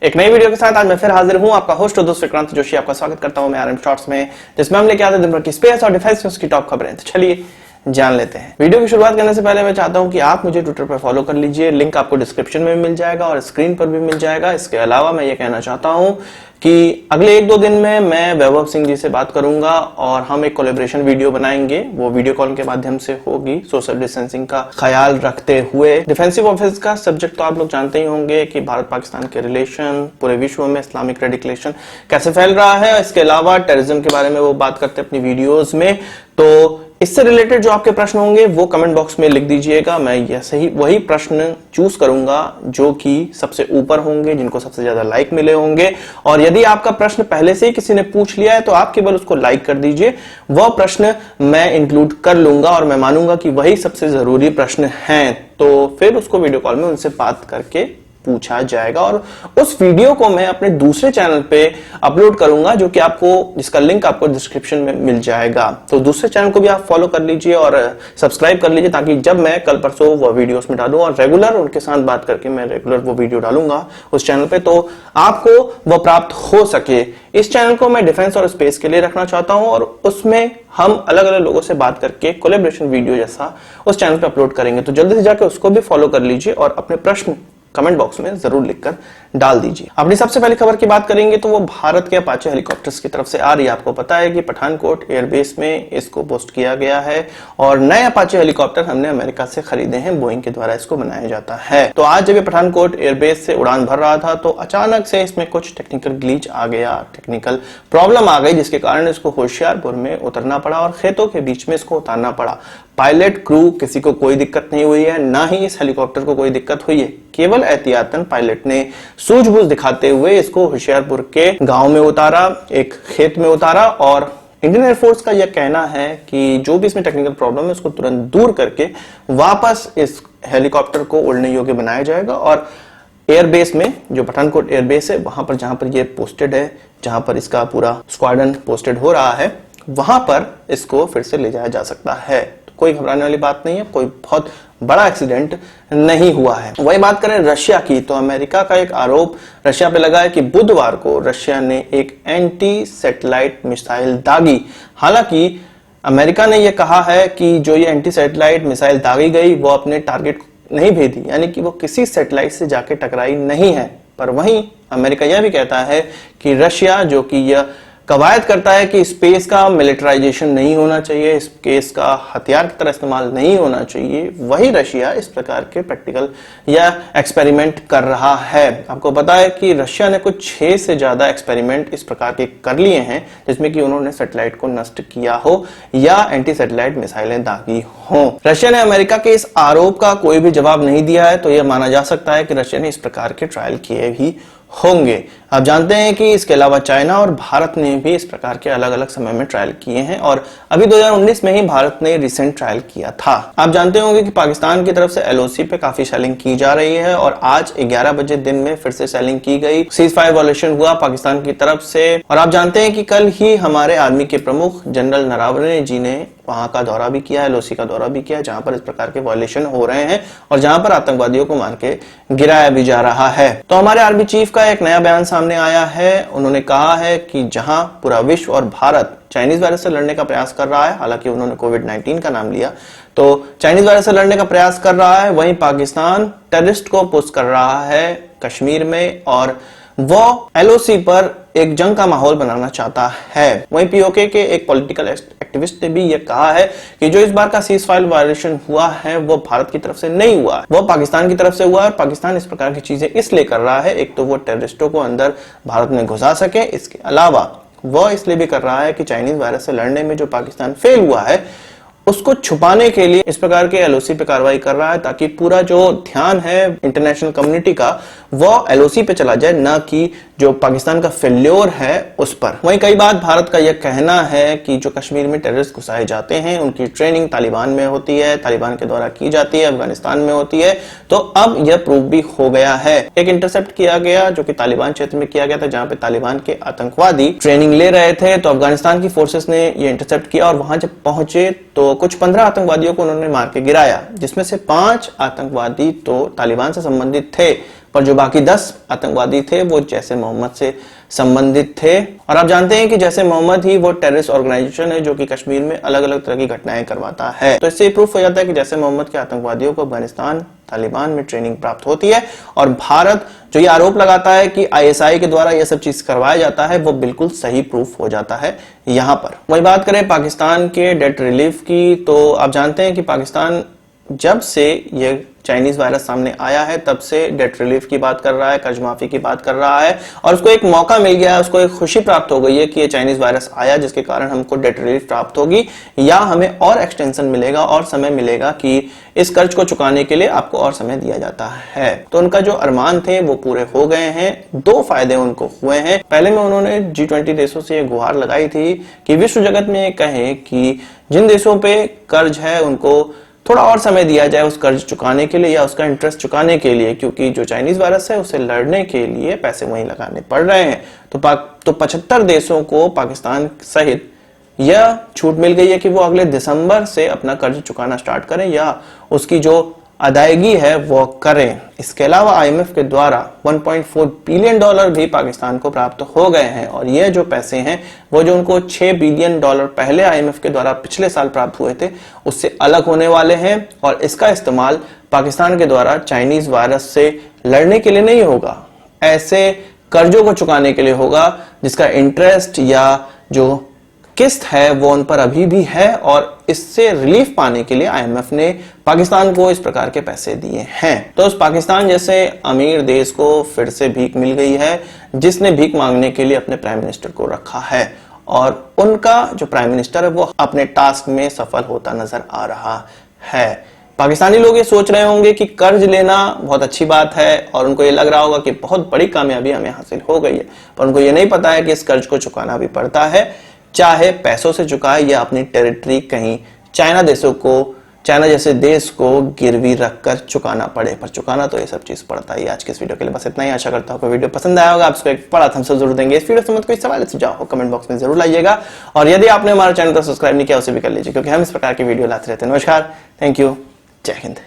एक नई वीडियो के साथ आज मैं फिर हाजिर हूं, आपका होस्ट और दोस्त विक्रांत जोशी। आपका स्वागत करता हूं मैं आरएम शॉर्ट्स में, जिसमें हम लेके आते हैं दिन भर की स्पेस और डिफेंस न्यूज की टॉप खबरें। तो चलिए जान लेते हैं। वीडियो की शुरुआत करने से पहले मैं चाहता हूं कि आप मुझे ट्विटर पर फॉलो कर लीजिए, लिंक आपको डिस्क्रिप्शन में मिल जाएगा और स्क्रीन पर भी मिल जाएगा। इसके अलावा मैं ये कहना चाहता हूं कि अगले 1-2 दिन में मैं वैभव सिंह जी से बात करूंगा और हम एक कोलैबोरेशन वीडियो बनाएंगे। वो वीडियो कॉल के माध्यम से होगी, सोशल डिस्टेंसिंग का ख्याल रखते हुए। डिफेंसिव ऑफिस का सब्जेक्ट तो आप लोग जानते ही होंगे कि भारत पाकिस्तान के रिलेशन, पूरे विश्व में इस्लामिक रेडिकलेशन कैसे फैल रहा है। इसके अलावा टेररिज्म के बारे में वो बात करते हैं अपनी वीडियोज में। तो इससे रिलेटेड जो आपके प्रश्न होंगे वो कमेंट बॉक्स में लिख दीजिएगा। मैं ऐसे ही वही प्रश्न चूज करूंगा जो कि सबसे ऊपर होंगे, जिनको सबसे ज्यादा लाइक मिले होंगे। और यदि आपका प्रश्न पहले से ही किसी ने पूछ लिया है तो आप केवल उसको लाइक कर दीजिए, वह प्रश्न मैं इंक्लूड कर लूंगा और मैं मानूंगा कि वही सबसे जरूरी प्रश्न है। तो फिर उसको वीडियो कॉल में उनसे बात करके पूछा जाएगा और उस वीडियो को मैं अपने दूसरे चैनल पे अपलोड करूंगा, जो कि जिसका लिंक आपको डिस्क्रिप्शन में मिल जाएगा। तो दूसरे चैनल को भी आप फॉलो कर लीजिए और सब्सक्राइब कर लीजिए, ताकि जब मैं कल परसों वो वीडियोस में डालूं और रेगुलर उनके साथ बात करके मैं रेगुलर वो वीडियो डालूंगा उस चैनल पे, तो आपको वो प्राप्त हो सके। इस चैनल को मैं डिफेंस और स्पेस के लिए रखना चाहता हूं और उसमें हम अलग अलग लोगों से बात करके कोलैबोरेशन वीडियो जैसा उस चैनल पे अपलोड करेंगे। तो जल्दी से जाकर उसको भी फॉलो कर लीजिए और अपने प्रश्न कमेंट बॉक्स में जरूर लिखकर डाल दीजिए। अपनी सबसे पहली खबर की बात करेंगे तो वो भारत के अपाचे हेलीकॉप्टर्स की तरफ से आ रही है। आपको पता है कि पठानकोट एयरबेस में इसको पोस्ट किया गया है और नए अपाचे हेलीकॉप्टर हमने अमेरिका से खरीदे हैं, बोइंग के द्वारा इसको बनाया जाता है। तो आज जब ये पठानकोट एयरबेस से उड़ान भर रहा था तो अचानक से इसमें कुछ टेक्निकल ग्लिच आ गया, टेक्निकल प्रॉब्लम आ गई, जिसके कारण इसको होशियारपुर में उतरना पड़ा और खेतों के बीच में इसको उतारना पड़ा। पायलट, क्रू, किसी को कोई दिक्कत नहीं हुई है, ना ही इस हेलीकॉप्टर को कोई दिक्कत हुई है। केवल एहतियातन पायलट ने सूझबूझ दिखाते हुए इसको होशियारपुर के गांव में उतारा, एक खेत में उतारा। और इंडियन एयरफोर्स का यह कहना है कि जो भी इसमें टेक्निकल प्रॉब्लम है उसको तुरंत दूर करके वापस इस हेलीकॉप्टर को उड़ने योग्य बनाया जाएगा और एयरबेस में, जो पठानकोट एयरबेस है, वहां पर जहां पर ये पोस्टेड है, जहां पर इसका पूरा स्क्वाड्रन पोस्टेड हो रहा है, वहां पर इसको फिर से ले जाया जा सकता है। कोई घबराने वाली बात नहीं है, कोई बहुत बड़ा एक्सीडेंट नहीं हुआ है। वही बात करें रशिया की, तो अमेरिका का एक आरोप रशिया पे लगा है कि बुधवार को रशिया ने एक एंटी सैटेलाइट मिसाइल दागी। हालांकि अमेरिका ने यह कहा है कि जो ये एंटी सैटेलाइट मिसाइल दागी गई वो अपने टारगेट नहीं भेदी, यानी कि वो किसी सैटेलाइट से जाके टकराई नहीं है। पर वहीं अमेरिका यह भी कहता है कि रशिया, जो कि यह कवायद करता है कि स्पेस का मिलिटराइजेशन नहीं होना चाहिए, स्पेस का हथियार की तरह इस्तेमाल नहीं होना चाहिए, वही रशिया इस प्रकार के प्रैक्टिकल या एक्सपेरिमेंट कर रहा है। आपको पता है कि रशिया ने कुछ 6 से ज्यादा एक्सपेरिमेंट इस प्रकार के कर लिए हैं, जिसमें कि उन्होंने सैटेलाइट को नष्ट किया हो या एंटी सैटेलाइट मिसाइलें दागी हो। रशिया ने अमेरिका के इस आरोप का कोई भी जवाब नहीं दिया है, तो यह माना जा सकता है कि रशिया ने इस प्रकार के ट्रायल किए भी होंगे। आप जानते हैं कि इसके अलावा चाइना और भारत ने भी इस प्रकार के अलग अलग समय में ट्रायल किए हैं और अभी 2019 में ही भारत ने रिसेंट ट्रायल किया था। आप जानते होंगे कि पाकिस्तान की तरफ से एलओसी पे काफी सेलिंग की जा रही है और आज 11 बजे दिन में फिर से सेलिंग की गई। सीज फायर वायलेशन हुआ पाकिस्तान की तरफ से और आप जानते हैं कि कल ही हमारे आर्मी के प्रमुख जनरल नरवणे जी ने वहां का दौरा भी किया है, एलओसी का दौरा भी किया है, जहां पर इस प्रकार के वायलेशन हो रहे हैं और जहां पर आतंकवादियों को मार के गिराया भी जा रहा है। तो हमारे आर्मी चीफ का एक नया बयान सामने आया है। उन्होंने कहा है कि जहां पूरा विश्व और भारत चाइनीज वायरस से लड़ने का प्रयास कर रहा है, हालांकि उन्होंने कोविड-19 का नाम लिया, तो चाइनीज वायरस से लड़ने का प्रयास कर रहा है, वहीं पाकिस्तान टेररिस्ट को पुश कर रहा है कश्मीर में और वो एलओसी पर एक जंग का माहौल बनाना चाहता है। वहीं पीओके के एक पॉलिटिकल एक्टिविस्ट ने भी यह कहा है कि जो इस बार का सीज फायर वायलेशन हुआ है वो भारत की तरफ से नहीं हुआ, वो पाकिस्तान की तरफ से हुआ है। पाकिस्तान इस प्रकार की चीजें इसलिए कर रहा है, एक तो वो टेररिस्टों को अंदर भारत में घुसा सके, इसके अलावा वो इसलिए भी कर रहा है कि चाइनीज वायरस से लड़ने में जो पाकिस्तान फेल हुआ है उसको छुपाने के लिए इस प्रकार के एलओसी पे कार्रवाई कर रहा है, ताकि पूरा जो ध्यान है इंटरनेशनल कम्युनिटी का वो एलओसी पे चला जाए, ना कि जो पाकिस्तान का फेल्योर है उस पर। वहीं कई बार भारत का यह कहना है कि जो कश्मीर में टेररिस्ट घुसाए जाते हैं उनकी ट्रेनिंग तालिबान में होती है, तालिबान के द्वारा की जाती है, अफगानिस्तान में होती है। तो अब यह प्रूव भी हो गया है। एक इंटरसेप्ट किया गया जो कि तालिबान क्षेत्र में किया गया था, जहां पे तालिबान के आतंकवादी ट्रेनिंग ले रहे थे। तो अफगानिस्तान की फोर्सेस ने यह इंटरसेप्ट किया और वहां जब पहुंचे तो कुछ 15 आतंकवादियों को उन्होंने मार के गिराया, जिसमें से 5 आतंकवादी तो तालिबान से संबंधित थे, और जो बाकी 10 आतंकवादी थे वो जैश ए मोहम्मद से संबंधित थे। और आप जानते हैं कि जैश ए मोहम्मद ही वो टेररिस्ट ऑर्गेनाइजेशन है जो कि कश्मीर में अलग अलग तरह की घटनाएं करवाता है। तो इससे प्रूफ हो जाता है कि जैश ए मोहम्मद के आतंकवादियों को अफगानिस्तान तालिबान में ट्रेनिंग प्राप्त होती है। और भारत जो ये आरोप लगाता है कि आईएसआई के द्वारा ये सब चीज करवाया जाता है, वो बिल्कुल सही प्रूफ हो जाता है यहां पर। वही बात करें पाकिस्तान के डेट रिलीफ की, तो आप जानते हैं कि पाकिस्तान जब से ये चाइनीज वायरस सामने आया है तब से डेट रिलीफ की बात कर रहा है, कर्ज माफी की बात कर रहा है, और उसको एक मौका मिल गया है, उसको एक खुशी प्राप्त हो गई है कि ये चाइनीज वायरस आया जिसके कारण हमको डेट रिलीफ प्राप्त होगी या हमें और एक्सटेंशन मिलेगा और समय मिलेगा कि इस कर्ज को चुकाने के लिए आपको और समय दिया जाता है। तो उनका जो अरमान थे वो पूरे हो गए हैं। 2 फायदे उनको हुए हैं। पहले में उन्होंने G20 देशों से गुहार लगाई थी कि विश्व जगत में कहें कि जिन देशों पे कर्ज है उनको थोड़ा और समय दिया जाए उस कर्ज चुकाने के लिए या उसका इंटरेस्ट चुकाने के लिए, क्योंकि जो चाइनीज वायरस है उसे लड़ने के लिए पैसे वहीं लगाने पड़ रहे हैं। तो 75 देशों को पाकिस्तान सहित यह छूट मिल गई है कि वो अगले दिसंबर से अपना कर्ज चुकाना स्टार्ट करें या उसकी जो अदायगी है वो करें। इसके अलावा आईएमएफ के द्वारा $1.4 बिलियन भी पाकिस्तान को प्राप्त हो गए हैं, और ये जो पैसे हैं वो जो उनको $6 बिलियन पहले आईएमएफ के द्वारा पिछले साल प्राप्त हुए थे उससे अलग होने वाले हैं। और इसका इस्तेमाल पाकिस्तान के द्वारा चाइनीज वायरस से लड़ने के लिए नहीं होगा, ऐसे कर्जों को चुकाने के लिए होगा जिसका इंटरेस्ट या जो किस्त है वो उन पर अभी भी है, और इससे रिलीफ पाने के लिए आईएमएफ ने पाकिस्तान को इस प्रकार के पैसे दिए हैं। तो उस पाकिस्तान जैसे अमीर देश को फिर से भीख मिल गई है जिसने भीख मांगने के लिए अपने प्राइम मिनिस्टर को रखा है, और उनका जो प्राइम मिनिस्टर है वो अपने टास्क में सफल होता नजर आ रहा है। पाकिस्तानी लोग ये सोच रहे होंगे कि कर्ज लेना बहुत अच्छी बात है और उनको ये लग रहा होगा कि बहुत बड़ी कामयाबी हमें हासिल हो गई है, पर उनको ये नहीं पता है कि इस कर्ज को चुकाना भी पड़ता है, चाहे पैसों से चुकाए या अपनी टेरिटरी कहीं चाइना जैसे देश को गिरवी रखकर चुकाना पड़े, पर चुकाना तो ये सब चीज पड़ता ही। आज के इस वीडियो के लिए बस इतना ही। आशा करता हूं कि वीडियो पसंद आया होगा। आप इसको एक बड़ा थम्स अप जरूर देंगे। इस वीडियो से मत कोई सवाल सुझाव हो कमेंट बॉक्स में जरूर लाइएगा, और यदि आपने हमारे चैनल को सब्सक्राइब नहीं किया उसे भी कर लीजिए, क्योंकि हम इस प्रकार की वीडियो लाते रहते हैं। नमस्कार, थैंक यू, जय हिंद।